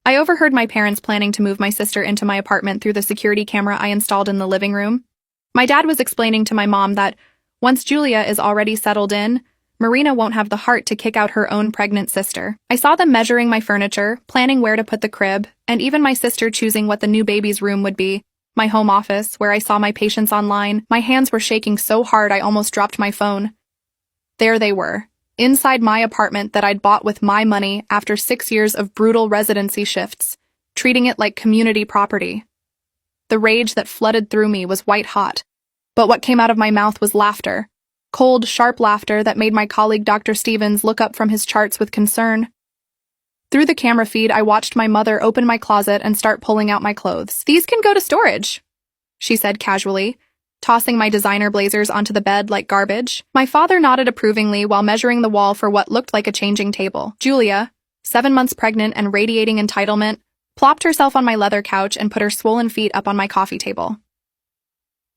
I overheard my parents planning to move my sister into my apartment through the security camera I installed in the living room. My dad was explaining to my mom that once Julia is already settled in, Marina won't have the heart to kick out her own pregnant sister. I saw them measuring my furniture, planning where to put the crib, and even my sister choosing what the new baby's room would be. My home office, where I saw my patients online, my hands were shaking so hard I almost dropped my phone. There they were, inside my apartment that I'd bought with my money after 6 years of brutal residency shifts, treating it like community property. The rage that flooded through me was white hot, but what came out of my mouth was laughter. Cold, sharp laughter that made my colleague Dr. Stevens look up from his charts with concern. Through the camera feed, I watched my mother open my closet and start pulling out my clothes. "These can go to storage," she said casually, tossing my designer blazers onto the bed like garbage. My father nodded approvingly while measuring the wall for what looked like a changing table. Julia, 7 months pregnant and radiating entitlement, plopped herself on my leather couch and put her swollen feet up on my coffee table.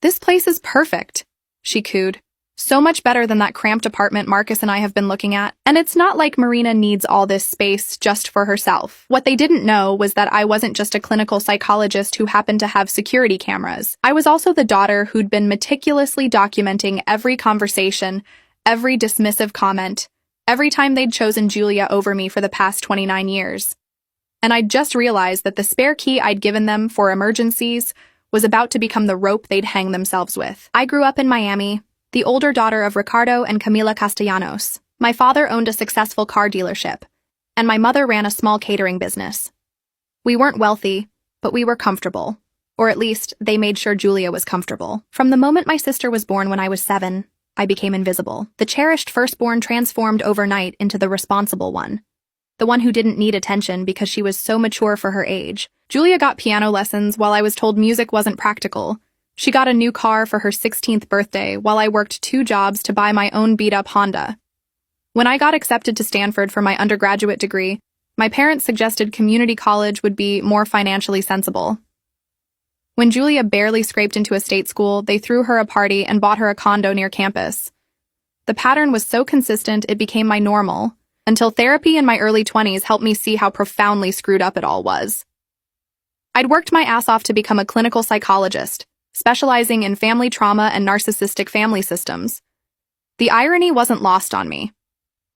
"This place is perfect," she cooed. "So much better than that cramped apartment Marcus and I have been looking at. And it's not like Marina needs all this space just for herself." What they didn't know was that I wasn't just a clinical psychologist who happened to have security cameras. I was also the daughter who'd been meticulously documenting every conversation, every dismissive comment, every time they'd chosen Julia over me for the past 29 years. And I'd just realized that the spare key I'd given them for emergencies was about to become the rope they'd hang themselves with. I grew up in Miami, the older daughter of Ricardo and Camila Castellanos. My father owned a successful car dealership, and my mother ran a small catering business. We weren't wealthy, but we were comfortable. Or at least, they made sure Julia was comfortable. From the moment my sister was born when I was 7, I became invisible. The cherished firstborn transformed overnight into the responsible one. The one who didn't need attention because she was so mature for her age. Julia got piano lessons while I was told music wasn't practical. She got a new car for her 16th birthday while I worked 2 jobs to buy my own beat-up Honda. When I got accepted to Stanford for my undergraduate degree, my parents suggested community college would be more financially sensible. When Julia barely scraped into a state school, they threw her a party and bought her a condo near campus. The pattern was so consistent it became my normal, until therapy in my early 20s helped me see how profoundly screwed up it all was. I'd worked my ass off to become a clinical psychologist, specializing in family trauma and narcissistic family systems. The irony wasn't lost on me.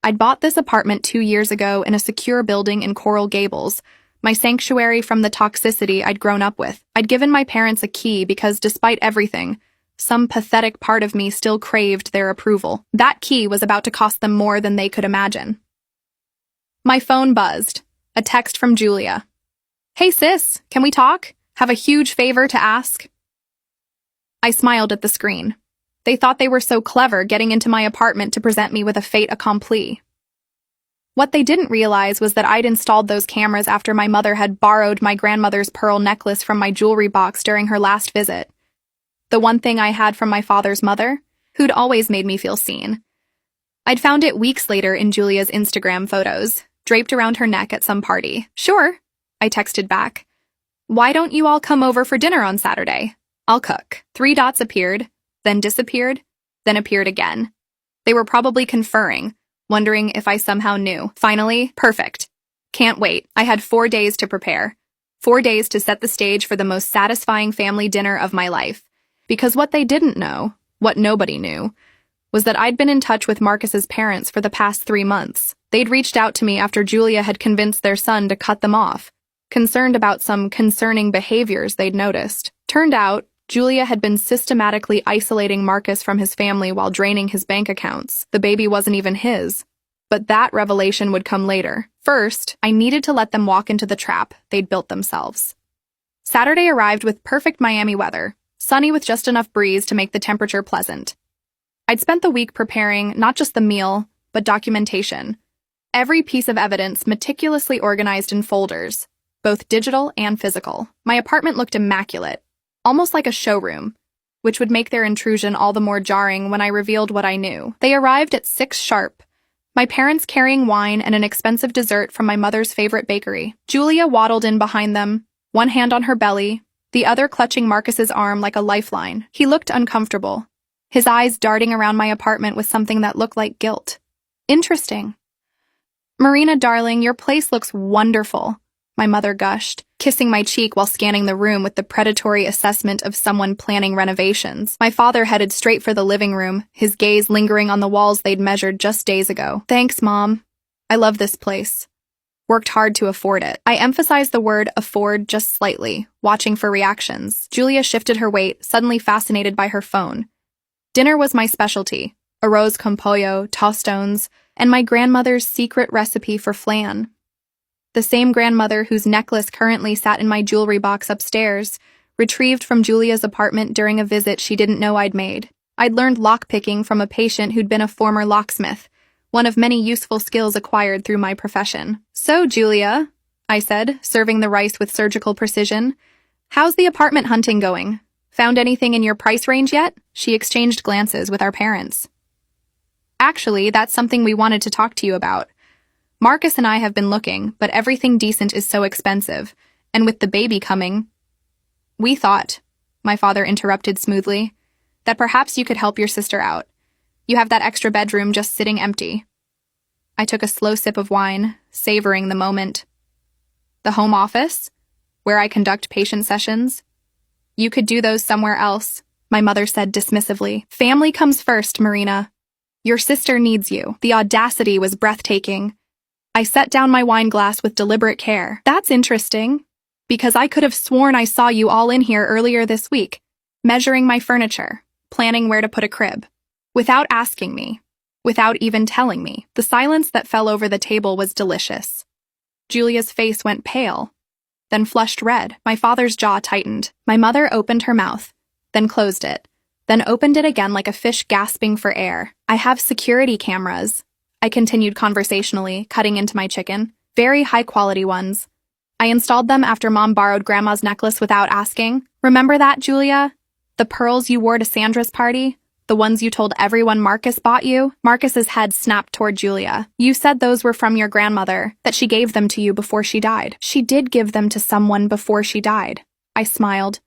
I'd bought this apartment 2 years ago in a secure building in Coral Gables, my sanctuary from the toxicity I'd grown up with. I'd given my parents a key because, despite everything, some pathetic part of me still craved their approval. That key was about to cost them more than they could imagine. My phone buzzed. A text from Julia. "Hey sis, can we talk? Have a huge favor to ask." I smiled at the screen. They thought they were so clever getting into my apartment to present me with a fait accompli. What they didn't realize was that I'd installed those cameras after my mother had borrowed my grandmother's pearl necklace from my jewelry box during her last visit. The one thing I had from my father's mother, who'd always made me feel seen. I'd found it weeks later in Julia's Instagram photos, draped around her neck at some party. "Sure," I texted back. "Why don't you all come over for dinner on Saturday? I'll cook." 3 dots appeared, then disappeared, then appeared again. They were probably conferring, wondering if I somehow knew. Finally, perfect. Can't wait. I had 4 days to prepare. 4 days to set the stage for the most satisfying family dinner of my life. Because what they didn't know, what nobody knew, was that I'd been in touch with Marcus's parents for the past 3 months. They'd reached out to me after Julia had convinced their son to cut them off, concerned about some concerning behaviors they'd noticed. Turned out, Julia had been systematically isolating Marcus from his family while draining his bank accounts. The baby wasn't even his. But that revelation would come later. First, I needed to let them walk into the trap they'd built themselves. Saturday arrived with perfect Miami weather, sunny with just enough breeze to make the temperature pleasant. I'd spent the week preparing not just the meal, but documentation. Every piece of evidence meticulously organized in folders, both digital and physical. My apartment looked immaculate, almost like a showroom, which would make their intrusion all the more jarring when I revealed what I knew. They arrived at 6 sharp, my parents carrying wine and an expensive dessert from my mother's favorite bakery. Julia waddled in behind them, one hand on her belly, the other clutching Marcus's arm like a lifeline. He looked uncomfortable, his eyes darting around my apartment with something that looked like guilt. "Interesting." "Marina, darling, your place looks wonderful," my mother gushed, kissing my cheek while scanning the room with the predatory assessment of someone planning renovations. My father headed straight for the living room, his gaze lingering on the walls they'd measured just days ago. Thanks, Mom. I love this place. Worked hard to afford it. I emphasized the word afford just slightly, watching for reactions. Julia shifted her weight, suddenly fascinated by her phone. Dinner was my specialty. Arroz con pollo, tostones, and my grandmother's secret recipe for flan. The same grandmother whose necklace currently sat in my jewelry box upstairs, retrieved from Julia's apartment during a visit she didn't know I'd made. I'd learned lockpicking from a patient who'd been a former locksmith, one of many useful skills acquired through my profession. So, Julia, I said, serving the rice with surgical precision, how's the apartment hunting going? Found anything in your price range yet? She exchanged glances with our parents. Actually, that's something we wanted to talk to you about. Marcus and I have been looking, but everything decent is so expensive, and with the baby coming, we thought, my father interrupted smoothly, that perhaps you could help your sister out. You have that extra bedroom just sitting empty. I took a slow sip of wine, savoring the moment. The home office, where I conduct patient sessions? You could do those somewhere else, my mother said dismissively. Family comes first, Marina. Your sister needs you. The audacity was breathtaking. I set down my wine glass with deliberate care. That's interesting, because I could have sworn I saw you all in here earlier this week, measuring my furniture, planning where to put a crib. Without asking me, without even telling me. The silence that fell over the table was delicious. Julia's face went pale, then flushed red. My father's jaw tightened. My mother opened her mouth, then closed it, then opened it again like a fish gasping for air. I have security cameras, I continued conversationally, cutting into my chicken. Very high-quality ones. I installed them after Mom borrowed Grandma's necklace without asking. Remember that, Julia? The pearls you wore to Sandra's party? The ones you told everyone Marcus bought you? Marcus's head snapped toward Julia. You said those were from your grandmother, that she gave them to you before she died. She did give them to someone before she died. I smiled.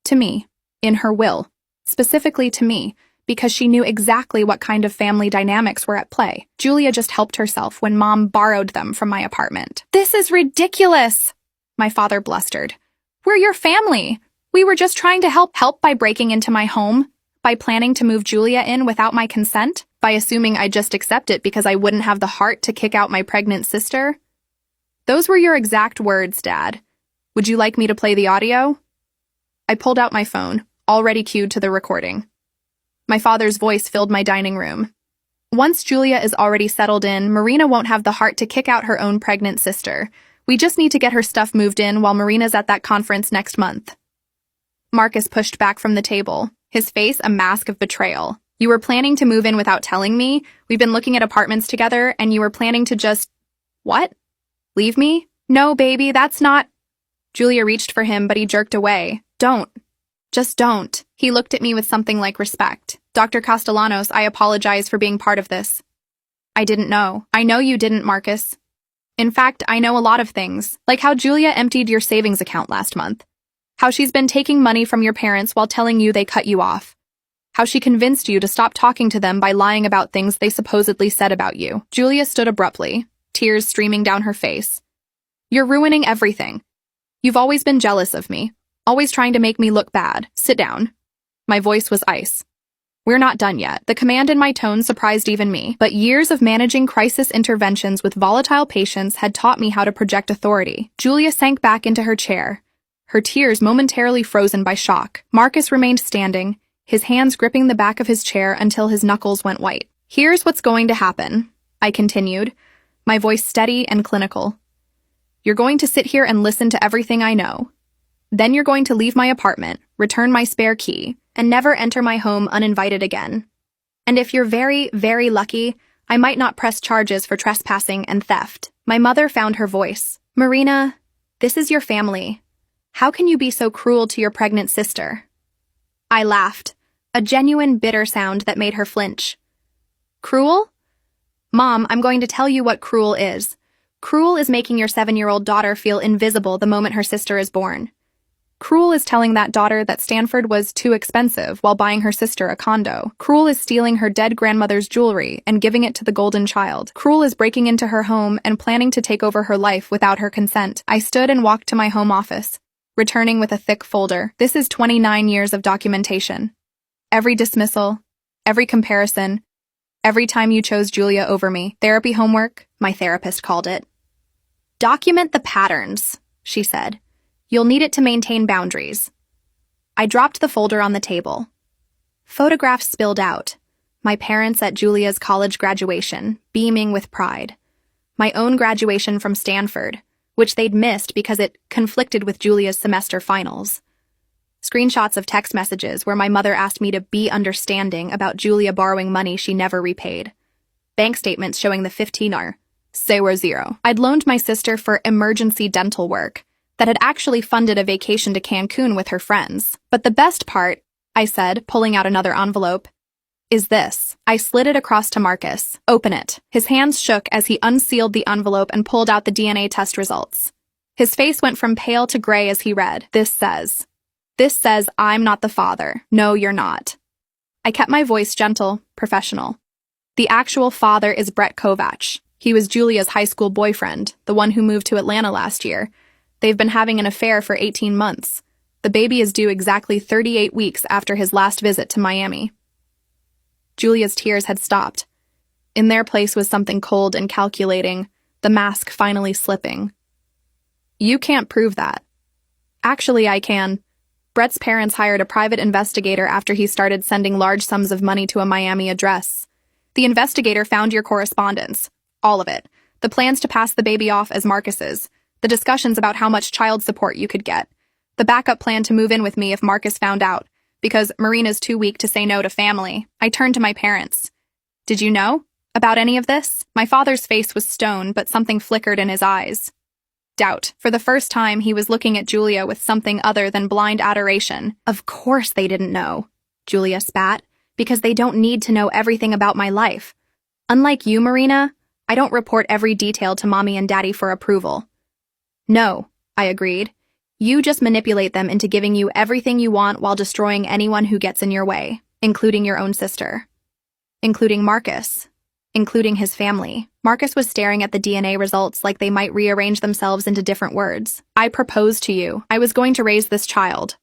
To me. In her will. Specifically to me, because she knew exactly what kind of family dynamics were at play. Julia just helped herself when Mom borrowed them from my apartment. This is ridiculous, my father blustered. We're your family. We were just trying to help by breaking into my home, by planning to move Julia in without my consent, by assuming I'd just accept it because I wouldn't have the heart to kick out my pregnant sister. Those were your exact words, Dad. Would you like me to play the audio? I pulled out my phone, already cued to the recording. My father's voice filled my dining room. Once Julia is already settled in, Marina won't have the heart to kick out her own pregnant sister. We just need to get her stuff moved in while Marina's at that conference next month. Marcus pushed back from the table, his face a mask of betrayal. You were planning to move in without telling me? We've been looking at apartments together, and you were planning to just... What? Leave me? No, baby, that's not... Julia reached for him, but he jerked away. Don't. Just don't. He looked at me with something like respect. Dr. Castellanos, I apologize for being part of this. I didn't know. I know you didn't, Marcus. In fact, I know a lot of things, like how Julia emptied your savings account last month, how she's been taking money from your parents while telling you they cut you off, how she convinced you to stop talking to them by lying about things they supposedly said about you. Julia stood abruptly, tears streaming down her face. You're ruining everything. You've always been jealous of me. Always trying to make me look bad. Sit down. My voice was ice. We're not done yet. The command in my tone surprised even me, but years of managing crisis interventions with volatile patients had taught me how to project authority. Julia sank back into her chair, her tears momentarily frozen by shock. Marcus remained standing, his hands gripping the back of his chair until his knuckles went white. Here's what's going to happen, I continued, my voice steady and clinical. You're going to sit here and listen to everything I know. Then you're going to leave my apartment, return my spare key, and never enter my home uninvited again. And if you're very, very lucky, I might not press charges for trespassing and theft. My mother found her voice. Marina, this is your family. How can you be so cruel to your pregnant sister? I laughed, a genuine bitter sound that made her flinch. Cruel? Mom, I'm going to tell you what cruel is. Cruel is making your 7-year-old daughter feel invisible the moment her sister is born. Cruel is telling that daughter that Stanford was too expensive while buying her sister a condo. Cruel is stealing her dead grandmother's jewelry and giving it to the golden child. Cruel is breaking into her home and planning to take over her life without her consent. I stood and walked to my home office, returning with a thick folder. This is 29 years of documentation. Every dismissal, every comparison, every time you chose Julia over me. Therapy homework, my therapist called it. Document the patterns, she said. You'll need it to maintain boundaries. I dropped the folder on the table. Photographs spilled out. My parents at Julia's college graduation, beaming with pride. My own graduation from Stanford, which they'd missed because it conflicted with Julia's semester finals. Screenshots of text messages where my mother asked me to be understanding about Julia borrowing money she never repaid. Bank statements showing the 15-hour, 0. I'd loaned my sister for emergency dental work that had actually funded a vacation to Cancun with her friends. But the best part, I said, pulling out another envelope, is this. I slid it across to Marcus. Open it. His hands shook as he unsealed the envelope and pulled out the DNA test results. His face went from pale to gray as he read. This says, I'm not the father. No, you're not. I kept my voice gentle, professional. The actual father is Brett Kovach. He was Julia's high school boyfriend, the one who moved to Atlanta last year. They've been having an affair for 18 months. The baby is due exactly 38 weeks after his last visit to Miami. Julia's tears had stopped. In their place was something cold and calculating, the mask finally slipping. You can't prove that. Actually, I can. Brett's parents hired a private investigator after he started sending large sums of money to a Miami address. The investigator found your correspondence. All of it. The plans to pass the baby off as Marcus's. The discussions about how much child support you could get. The backup plan to move in with me if Marcus found out, because Marina's too weak to say no to family. I turned to my parents. Did you know about any of this? My father's face was stone, but something flickered in his eyes. Doubt. For the first time, he was looking at Julia with something other than blind adoration. Of course they didn't know, Julia spat, because they don't need to know everything about my life. Unlike you, Marina, I don't report every detail to Mommy and Daddy for approval. No, I agreed. You just manipulate them into giving you everything you want while destroying anyone who gets in your way, including your own sister. Including Marcus. Including his family. Marcus was staring at the DNA results like they might rearrange themselves into different words. I proposed to you. I was going to raise this child.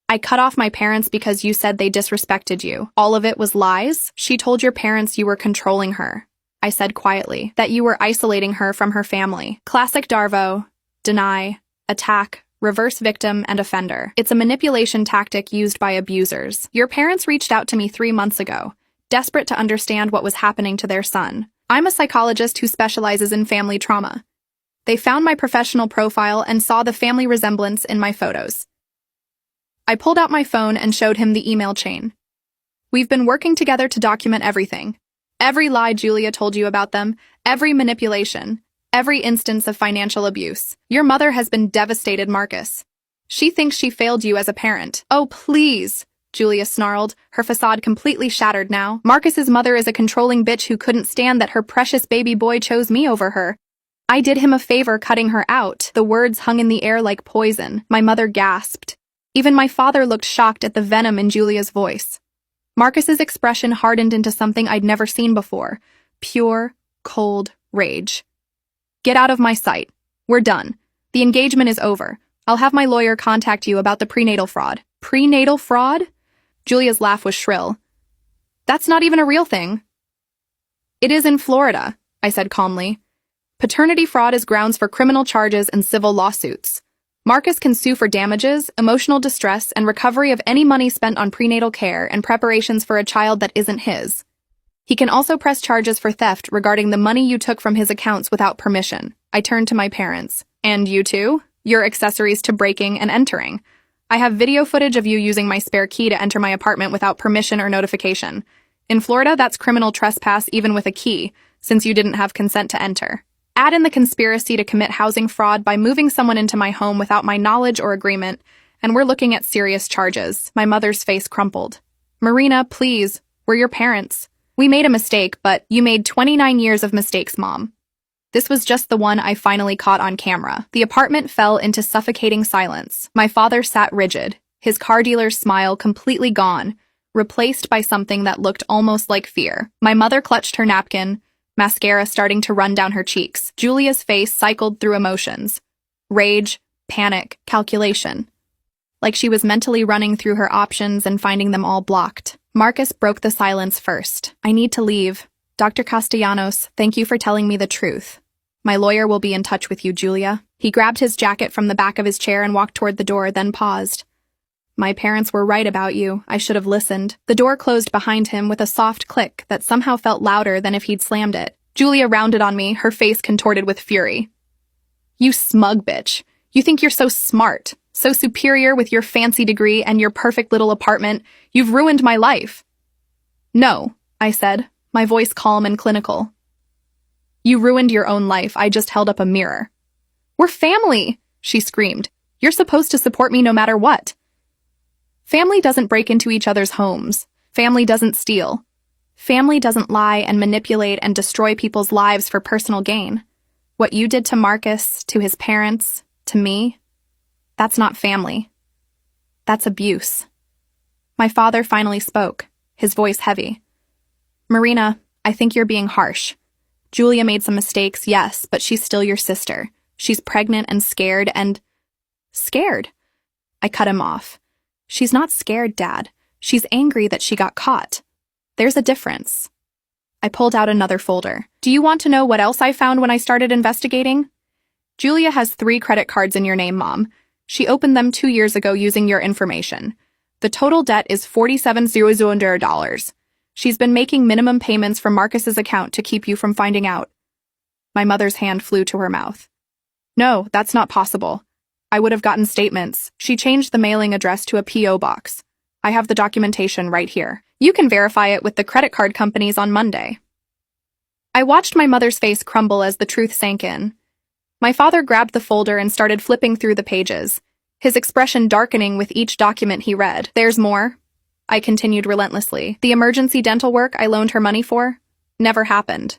I cut off my parents because you said they disrespected you. All of it was lies? She told your parents you were controlling her. I said quietly, that you were isolating her from her family. Classic Darvo. Deny, attack, reverse victim, and offender. It's a manipulation tactic used by abusers. Your parents reached out to me 3 months ago, desperate to understand what was happening to their son. I'm a psychologist who specializes in family trauma. They found my professional profile and saw the family resemblance in my photos. I pulled out my phone and showed him the email chain. We've been working together to document everything. Every lie Julia told you about them, every manipulation, every instance of financial abuse. Your mother has been devastated, Marcus. She thinks she failed you as a parent. Oh, please, Julia snarled, her facade completely shattered now. Marcus's mother is a controlling bitch who couldn't stand that her precious baby boy chose me over her. I did him a favor cutting her out. The words hung in the air like poison. My mother gasped. Even my father looked shocked at the venom in Julia's voice. Marcus's expression hardened into something I'd never seen before. Pure, cold rage. Get out of my sight. We're done. The engagement is over. I'll have my lawyer contact you about the prenatal fraud. Prenatal fraud? Julia's laugh was shrill. That's not even a real thing. It is in Florida, I said calmly. Paternity fraud is grounds for criminal charges and civil lawsuits. Marcus can sue for damages, emotional distress, and recovery of any money spent on prenatal care and preparations for a child that isn't his. He can also press charges for theft regarding the money you took from his accounts without permission. I turned to my parents. And you too? Your accessories to breaking and entering. I have video footage of you using my spare key to enter my apartment without permission or notification. In Florida, that's criminal trespass even with a key, since you didn't have consent to enter. Add in the conspiracy to commit housing fraud by moving someone into my home without my knowledge or agreement, and we're looking at serious charges. My mother's face crumpled. Marina, please, we're your parents. We made a mistake, but you made 29 years of mistakes, Mom. This was just the one I finally caught on camera. The apartment fell into suffocating silence. My father sat rigid, his car dealer's smile completely gone, replaced by something that looked almost like fear. My mother clutched her napkin, mascara starting to run down her cheeks. Julia's face cycled through emotions. Rage, panic, calculation. Like she was mentally running through her options and finding them all blocked. Marcus broke the silence first. I need to leave. Dr. Castellanos, thank you for telling me the truth. My lawyer will be in touch with you, Julia. He grabbed his jacket from the back of his chair and walked toward the door, then paused. My parents were right about you. I should have listened. The door closed behind him with a soft click that somehow felt louder than if he'd slammed it. Julia rounded on me, her face contorted with fury. You smug bitch. You think you're so smart, so superior with your fancy degree and your perfect little apartment. You've ruined my life. No, I said, my voice calm and clinical. You ruined your own life. I just held up a mirror. We're family, she screamed. You're supposed to support me no matter what. Family doesn't break into each other's homes. Family doesn't steal. Family doesn't lie and manipulate and destroy people's lives for personal gain. What you did to Marcus, to his parents, to me, that's not family. That's abuse. My father finally spoke, his voice heavy. Marina, I think you're being harsh. Julia made some mistakes, yes, but she's still your sister. She's pregnant and scared and... Scared? I cut him off. She's not scared, Dad. She's angry that she got caught. There's a difference. I pulled out another folder. Do you want to know what else I found when I started investigating? Julia has 3 credit cards in your name, Mom. She opened them 2 years ago using your information. The total debt is $4,700. She's been making minimum payments from Marcus's account to keep you from finding out. My mother's hand flew to her mouth. No, that's not possible. I would have gotten statements. She changed the mailing address to a P.O. box. I have the documentation right here. You can verify it with the credit card companies on Monday. I watched my mother's face crumble as the truth sank in. My father grabbed the folder and started flipping through the pages, his expression darkening with each document he read. There's more, I continued relentlessly. The emergency dental work I loaned her money for never happened.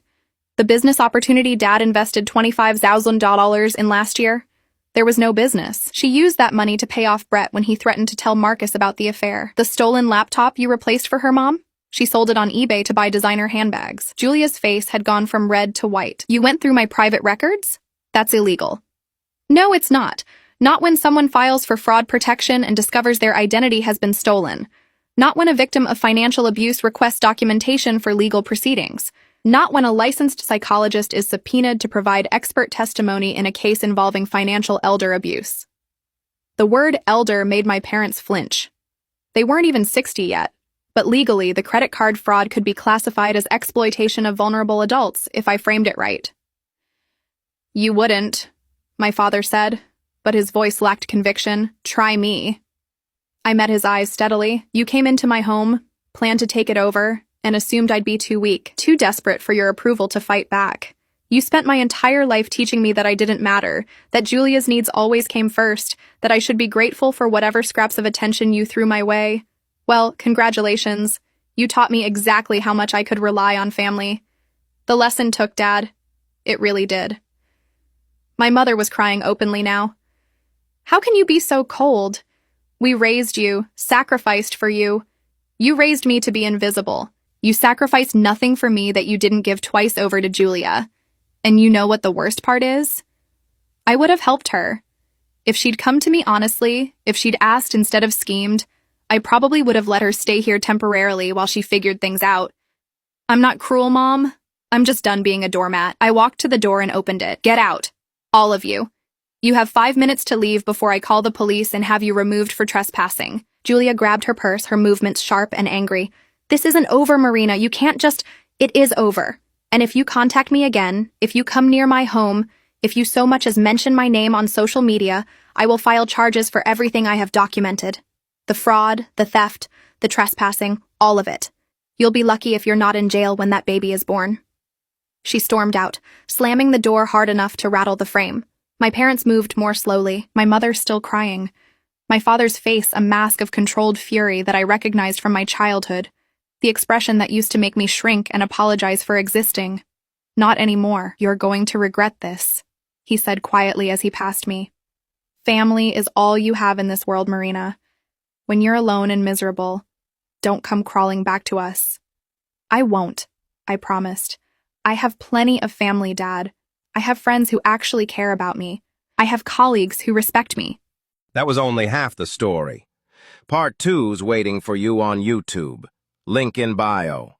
The business opportunity Dad invested $25,000 in last year, there was no business. She used that money to pay off Brett when he threatened to tell Marcus about the affair. The stolen laptop you replaced for her, Mom? She sold it on eBay to buy designer handbags. Julia's face had gone from red to white. You went through my private records? That's illegal. No, it's not. Not when someone files for fraud protection and discovers their identity has been stolen. Not when a victim of financial abuse requests documentation for legal proceedings. Not when a licensed psychologist is subpoenaed to provide expert testimony in a case involving financial elder abuse. The word elder made my parents flinch. They weren't even 60 yet, but legally the credit card fraud could be classified as exploitation of vulnerable adults if I framed it right. You wouldn't, my father said, but his voice lacked conviction. Try me. I met his eyes steadily. You came into my home, planned to take it over, and assumed I'd be too weak, too desperate for your approval to fight back. You spent my entire life teaching me that I didn't matter, that Julia's needs always came first, that I should be grateful for whatever scraps of attention you threw my way. Well, congratulations. You taught me exactly how much I could rely on family. The lesson took, Dad. It really did. My mother was crying openly now. How can you be so cold? We raised you, sacrificed for you. You raised me to be invisible. You sacrificed nothing for me that you didn't give twice over to Julia. And you know what the worst part is? I would have helped her. If she'd come to me honestly, if she'd asked instead of schemed, I probably would have let her stay here temporarily while she figured things out. I'm not cruel, Mom. I'm just done being a doormat. I walked to the door and opened it. Get out. All of you. You have 5 minutes to leave before I call the police and have you removed for trespassing. Julia grabbed her purse, her movements sharp and angry. This isn't over, Marina. You can't just... It is over. And if you contact me again, if you come near my home, if you so much as mention my name on social media, I will file charges for everything I have documented. The fraud, the theft, the trespassing, all of it. You'll be lucky if you're not in jail when that baby is born. She stormed out, slamming the door hard enough to rattle the frame. My parents moved more slowly, my mother still crying. My father's face a mask of controlled fury that I recognized from my childhood, the expression that used to make me shrink and apologize for existing. Not anymore. You're going to regret this, he said quietly as he passed me. Family is all you have in this world, Marina. When you're alone and miserable, don't come crawling back to us. I won't, I promised. I have plenty of family, Dad. I have friends who actually care about me. I have colleagues who respect me. That was only half the story. Part 2's waiting for you on YouTube. Link in bio.